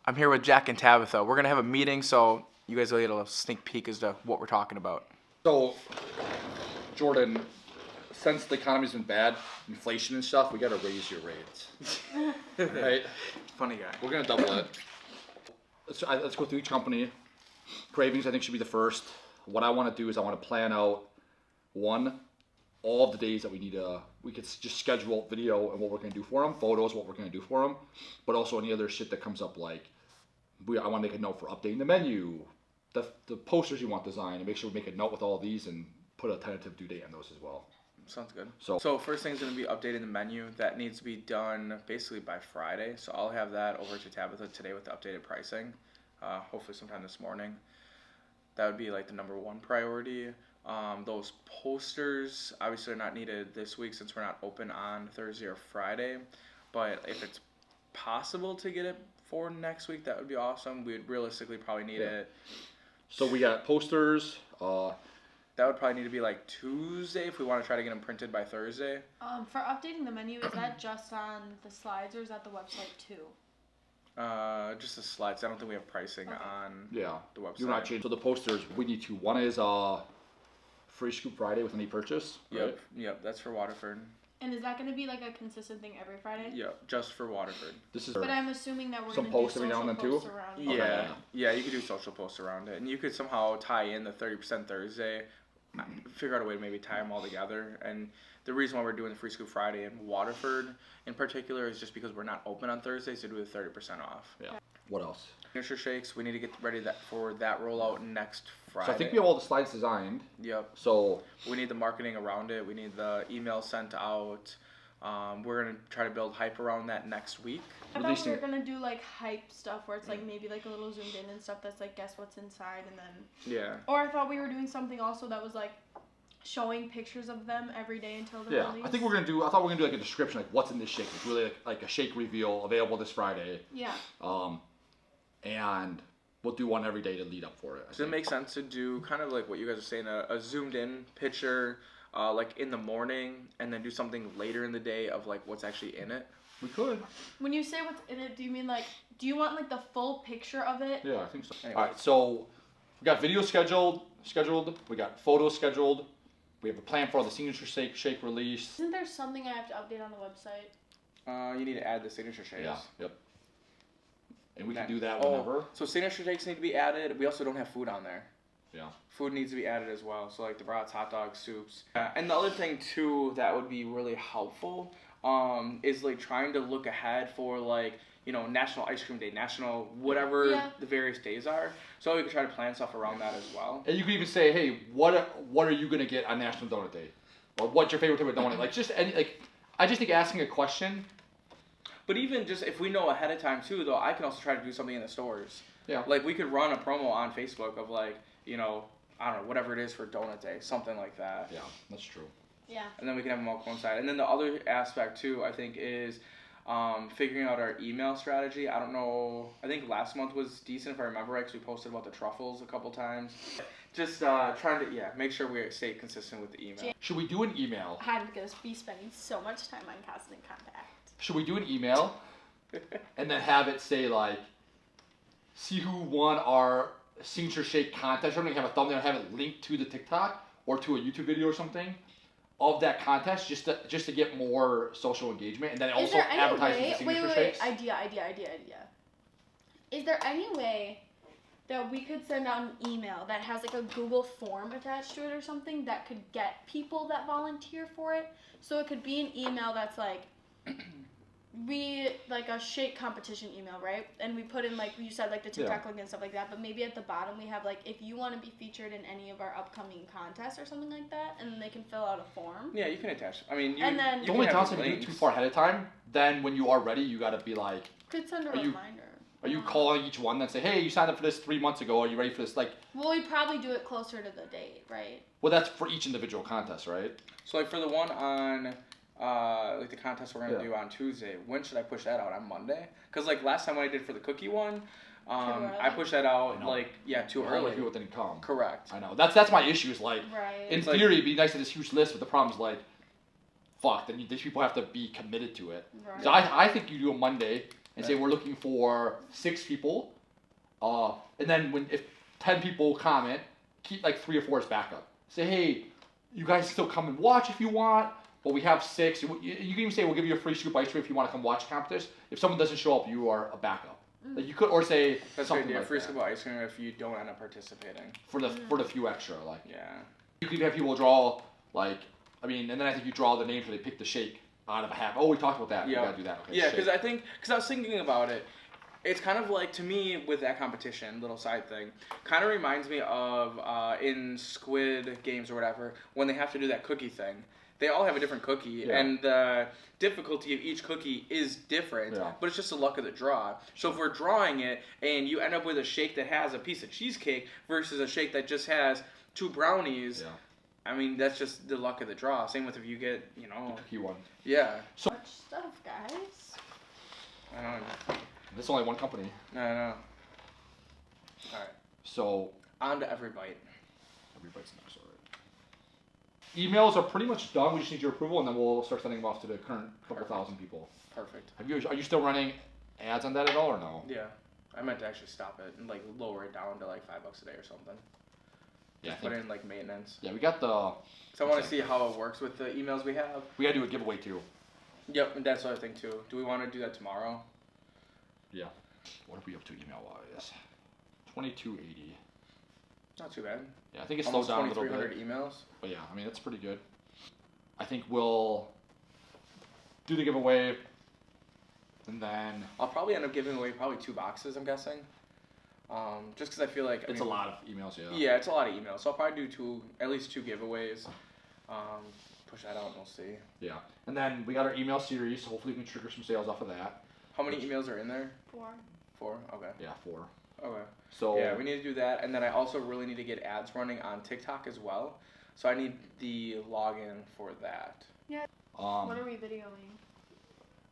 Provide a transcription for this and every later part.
I'm here with Jack and Tabitha. We're going to have a meeting, so you guys will get a little sneak peek as to what we're talking about. So, Jordan, since the economy's been bad, inflation and stuff, we got to raise your rates. Right? Funny guy. We're going to double it. Let's go through each company. Kravings, I think, should be the first. What I want to do is I want to plan out, all of the days that we could just schedule video and what we're going to do for them, photos, what we're going to do for them, but also any other shit that comes up, like I want to make a note for updating the menu, the posters you want designed, and make sure we make a note with all of these and put a tentative due date on those as well. Sounds good. So first thing is going to be updating the menu. That needs to be done basically by Friday. So I'll have that over to Tabitha today with the updated pricing, hopefully sometime this morning. That would be like the number one priority. Those posters, obviously, are not needed this week since we're not open on Thursday or Friday. But if it's possible to get it for next week, that would be awesome. We'd realistically probably need it. So we got posters. That would probably need to be like Tuesday if we want to try to get them printed by Thursday. For updating the menu, is that just on the slides or is that the website too? Just the slides. I don't think we have pricing on the website. You're not changing. So the posters, we need two. One is Free Scoop Friday with any purchase. Right? Yep, that's for Waterford. And is that going to be like a consistent thing every Friday? Yep, just for Waterford. But I'm assuming that we're some going to do posts every now and then social too. posts around it. Yeah, you could do social posts around it, and you could somehow tie in the 30% Thursday. Figure out a way to maybe tie them all together. And the reason why we're doing the Free Scoop Friday in Waterford in particular is just because we're not open on Thursdays to do the 30% off. Yeah. What else? Signature Shakes, we need to get ready for that rollout next Friday. So I think we have all the slides designed. Yep. So we need the marketing around it. We need the email sent out. We're going to try to build hype around that next week. I thought we were going to do like hype stuff where it's like maybe like a little zoomed in and stuff that's like guess what's inside and then... Yeah. Or I thought we were doing something also that was like showing pictures of them every day until they're released. I thought we were going to do like a description, like what's in this shake. It's really like a shake reveal available this Friday. Yeah. And we'll do one every day to lead up for it. Does it make sense to do kind of like what you guys are saying, a zoomed in picture like in the morning and then do something later in the day of like what's actually in it? We could. When you say what's in it, do you mean like, do you want like the full picture of it? Yeah, I think so. Anyway. All right, so we got video scheduled. We got photos scheduled. We have a plan for the signature shake release. Isn't there something I have to update on the website? You need to add the signature shakes. Yeah, yep. And we can do that whenever. So signature shakes need to be added. We also don't have food on there. Yeah. Food needs to be added as well. So like the brats, hot dogs, soups. And the other thing too that would be really helpful is like trying to look ahead for like, National Ice Cream Day, National whatever the various days are. So we can try to plan stuff around that as well. And you can even say, hey, what are you gonna get on National Donut Day? Or what's your favorite type of donut? I just think asking a question. But even just if we know ahead of time too, though, I can also try to do something in the stores. Yeah. Like we could run a promo on Facebook of like, I don't know, whatever it is for Donut Day, something like that. Yeah, that's true. Yeah. And then we can have them all coincide. And then the other aspect too, I think, is figuring out our email strategy. I don't know. I think last month was decent if I remember right, because we posted about the truffles a couple times. Just trying to make sure we stay consistent with the email. Should we do an email? I'm gonna be spending so much time on constant contact. Should we do an email and then have it say like, see who won our signature shake contest? Or have a thumbnail and have it linked to the TikTok or to a YouTube video or something of that contest, just to get more social engagement, and then also advertise the signature shakes. Idea. Is there any way that we could send out an email that has like a Google form attached to it or something that could get people that volunteer for it? So it could be an email that's like, like a shake competition email, right? And we put in like you said, like the TikTok link and stuff like that. But maybe at the bottom we have like, if you want to be featured in any of our upcoming contests or something like that, and then they can fill out a form. Yeah, you can attach. I mean, the only time if you do it too far ahead of time, then when you are ready, you gotta be like, could send a reminder. Are you calling each one and say, hey, you signed up for this 3 months ago? Are you ready for this? Like, well, we probably do it closer to the date, right? Well, that's for each individual contest, right? So like for the one on. Like the contest we're gonna do on Tuesday. When should I push that out? On Monday? Because like last time when I did for the cookie one, I pushed that out too early. People didn't come. Correct. I know. That's my issue. Is like, in theory, it'd be nice to have this huge list, but the problem is like, fuck. Then these people have to be committed to it. Right. So I think you do a Monday, and say we're looking for 6 people. And then if 10 people comment, keep like 3 or 4 as backup. Say, hey, you guys still come and watch if you want, but we have 6. You can even say we'll give you a free scoop ice cream if you want to come watch competition. If someone doesn't show up, you are a backup. Like you could, or say that's something idea. like Free that. scoop of ice cream if you don't end up participating. For the few extra, like. Yeah. You could have people draw, and then I think you draw the names where they pick the shake out of a hat. Oh, we talked about that. Yeah. We gotta do that. Okay, yeah, because I was thinking about it. It's kind of like, to me, with that competition, little side thing, kind of reminds me of in Squid Games or whatever, when they have to do that cookie thing. They all have a different cookie, and the difficulty of each cookie is different, but it's just the luck of the draw. So if we're drawing it, and you end up with a shake that has a piece of cheesecake versus a shake that just has 2 brownies, I mean, that's just the luck of the draw. Same with if you get, the cookie one. Yeah. So much stuff, guys. I don't know. This is only one company. No. All right. So on to Everybite. Everybite's next, all right. Emails are pretty much done. We just need your approval, and then we'll start sending them off to the current couple thousand people. Perfect. Are you still running ads on that at all, or no? Yeah. I meant to actually stop it and lower it down to $5 a day or something. Yeah. Put in maintenance. Yeah, we got the. So I want to see how it works with the emails we have. We gotta do a giveaway too. Yep, and that's the other thing too. Do we want to do that tomorrow? Yeah. What are we up to email wise? 2280. Not too bad. Yeah, I think it's slowed down a little bit. 2,300 emails. But yeah, I mean that's pretty good. I think we'll do the giveaway, and then I'll probably end up giving away 2 boxes. I'm guessing. Just because I feel like it's a lot of emails. Yeah. Yeah, it's a lot of emails. So I'll probably do at least 2 giveaways. Push that out and we'll see. Yeah, and then we got our email series. So hopefully we can trigger some sales off of that. How many emails are in there? 4. 4? Okay. Yeah, 4. Okay. So yeah, we need to do that, and then I also really need to get ads running on TikTok as well. So I need the login for that. Yeah. What are we videoing?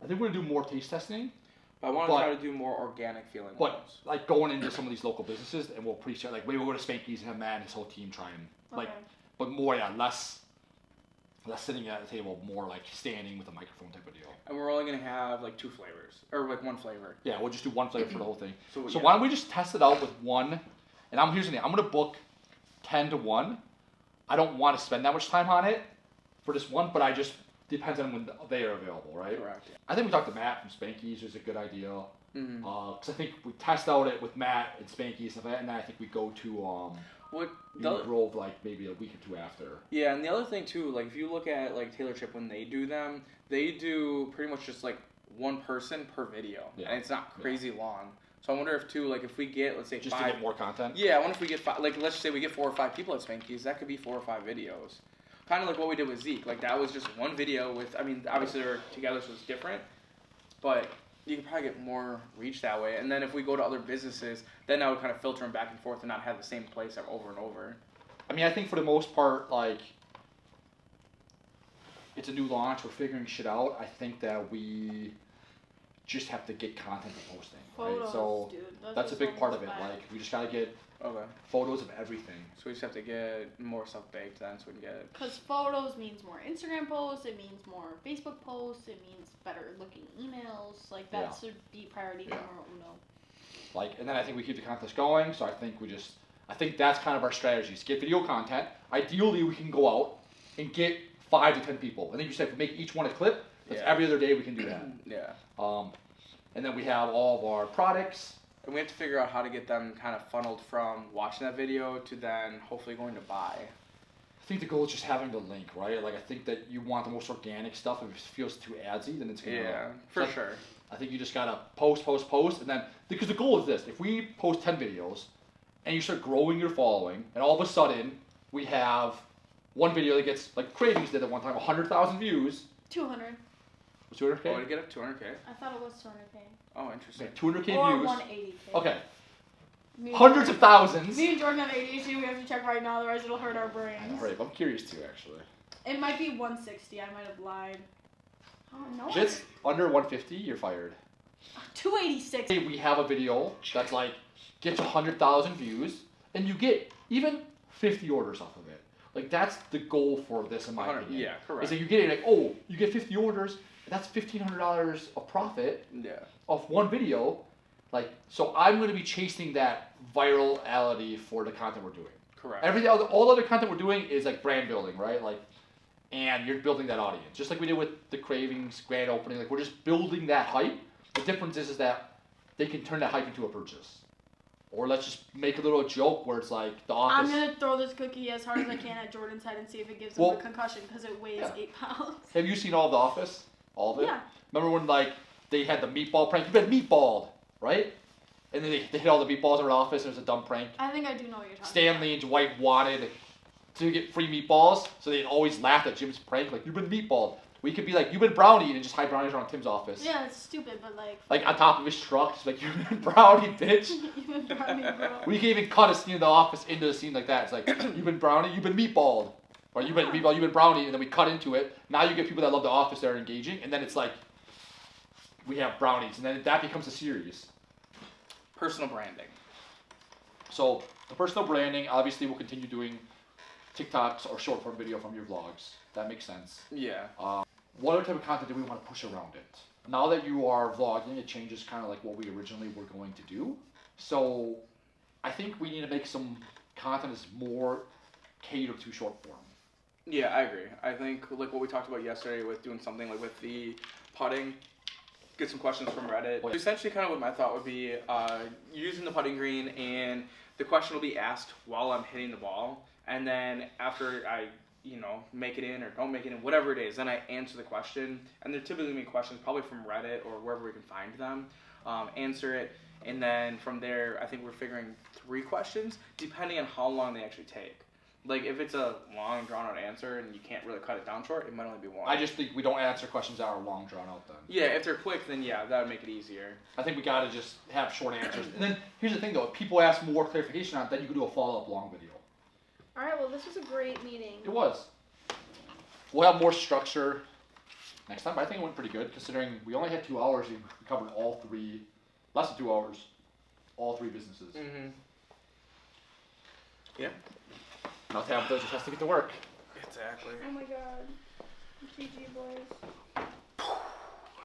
I think we're gonna do more taste testing. But I want to try to do more organic feeling ones. Like going into some of these local businesses, and we'll pre-share. Like maybe we'll go to Spanky's and have Matt and his whole team try and but more less sitting at the table, more like standing with a microphone type of deal. And we're only gonna have 2 flavors or 1 flavor. Yeah, we'll just do 1 flavor for the whole thing. So yeah. Why don't we just test it out with 1? And here's the thing. I'm gonna book 10 to 1. I don't want to spend that much time on it for this one, but I just depends on when they are available, right? Correct. Yeah. I think we talked to Matt from Spanky's is a good idea. Mm-hmm. Because I think we test out it with Matt and Spanky's and then I think we go to Grove maybe a week or 2 after. Yeah, and the other thing too, if you look at Taylor Chip when they do them, they do pretty much just 1 person per video, and it's not crazy long. So I wonder if too, if we get, let's say, just 5, to get more content. Yeah, I wonder if we get 5. Let's just say we get 4 or 5 people at Spanky's, that could be 4 or 5 videos. Kind of like what we did with Zeke. That was just 1 video with. I mean, obviously they're together, so it's different, but you could probably get more reach that way. And then if we go to other businesses, then I would kind of filter them back and forth and not have the same place over and over. I mean, I think for the most part, it's a new launch. We're figuring shit out. I think that we just have to get content to posting. Photos, right? So dude. that's a big part of it. We just gotta get photos of everything. So we just have to get more stuff baked then, so we can get it. Because photos means more Instagram posts. It means more Facebook posts. It means better looking emails. That should be priority numero uno. And then I think we keep the contest going. So I think that's kind of our strategy. Is get video content. Ideally, we can go out and get 5 to 10 people. I think you said if we make each one a clip. That's every other day we can do that. Yeah. And then we have all of our products. And we have to figure out how to get them kind of funneled from watching that video to then hopefully going to buy. I think the goal is just having the link, right? I think that you want the most organic stuff. If it feels too adsy, then it's gonna. Yeah, for sure. I think you just gotta post, and then because the goal is this: if we post 10 videos, and you start growing your following, and all of a sudden we have 1 video that gets Kravings did at one time 100,000 views. 200. Was 200K? Oh, to get up 200K. I thought it was 200K. Oh, interesting. 200K or views. 180K. Okay. Hundreds of thousands. Me and Jordan have ADHD. We have to check right now, otherwise it'll hurt our brains. Right, I'm curious too, actually. It might be 160. I might have lied. Oh no. If it's under 150, you're fired. 286. We have a video that's gets 100,000 views, and you get even 50 orders off of it. That's the goal for this, in my opinion. Yeah, correct. Is that you get you get 50 orders, and that's $1,500 of profit. Yeah. of one video, like, so I'm going to be chasing that virality for the content we're doing. Correct. All other content we're doing is like brand building, right? Like, and you're building that audience, just like we did with the Kravings grand opening. Like, we're just building that hype. The difference is that they can turn that hype into a purchase, or let's just make a little joke where it's like the office. I'm gonna throw this cookie as hard as I can at Jordan's head and see if it gives him a concussion because it weighs 8 pounds. Have you seen all of The Office? All of it? Yeah. Remember when like they had the meatball prank? You've been meatballed, right? And then they hit all the meatballs in the office, and it was a dumb prank. I think I do know what you're talking Stanley and Dwight wanted to get free meatballs, so they always laughed at Jim's prank, like, you've been meatballed. We could be like, you've been brownie, and just hide brownies around Tim's office. Yeah, it's stupid, but like... Like, on top of his truck, just like, you've been brownie, bitch. You've been brownie, bro. We can even cut a scene in the office into a scene like that. It's like, you've been brownie, you've been meatballed. Or you've been meatball, you've been brownie, and then we cut into it. Now you get people that love The Office that are engaging, and then it's like, we have brownies, and then that becomes a series. Personal branding. So the personal branding, obviously, we'll continue doing TikToks or short form video from your vlogs. That makes sense. Yeah. What other type of content do we want to push around it? Now that you are vlogging, it changes kind of like what we originally were going to do. So I think we need to make some content that's more catered to short form. Yeah, I agree. I think like what we talked about yesterday with doing something like with the putting, get some questions from Reddit. Essentially kind of what my thought would be, using the putting green, and the question will be asked while I'm hitting the ball, and then after I, make it in or don't make it in, whatever it is, then I answer the question, and they're typically going to be questions probably from Reddit or wherever we can find them, answer it, and then from there, I think we're figuring 3 questions, depending on how long they actually take. Like, if it's a long, drawn-out answer and you can't really cut it down short, it might only be 1. I just think we don't answer questions that are long, drawn out then. Yeah, if they're quick, then yeah, that would make it easier. I think we got to just have short answers. And then, here's the thing though, if people ask more clarification on it, then you can do a follow-up long video. Alright, well, this was a great meeting. It was. We'll have more structure next time, but I think it went pretty good, considering we only had 2 hours and we covered all 3, less than 2 hours, all 3 businesses. Mm-hmm. Yeah. Now Tabitha just has to get to work. Exactly. Oh my god. GG, boys.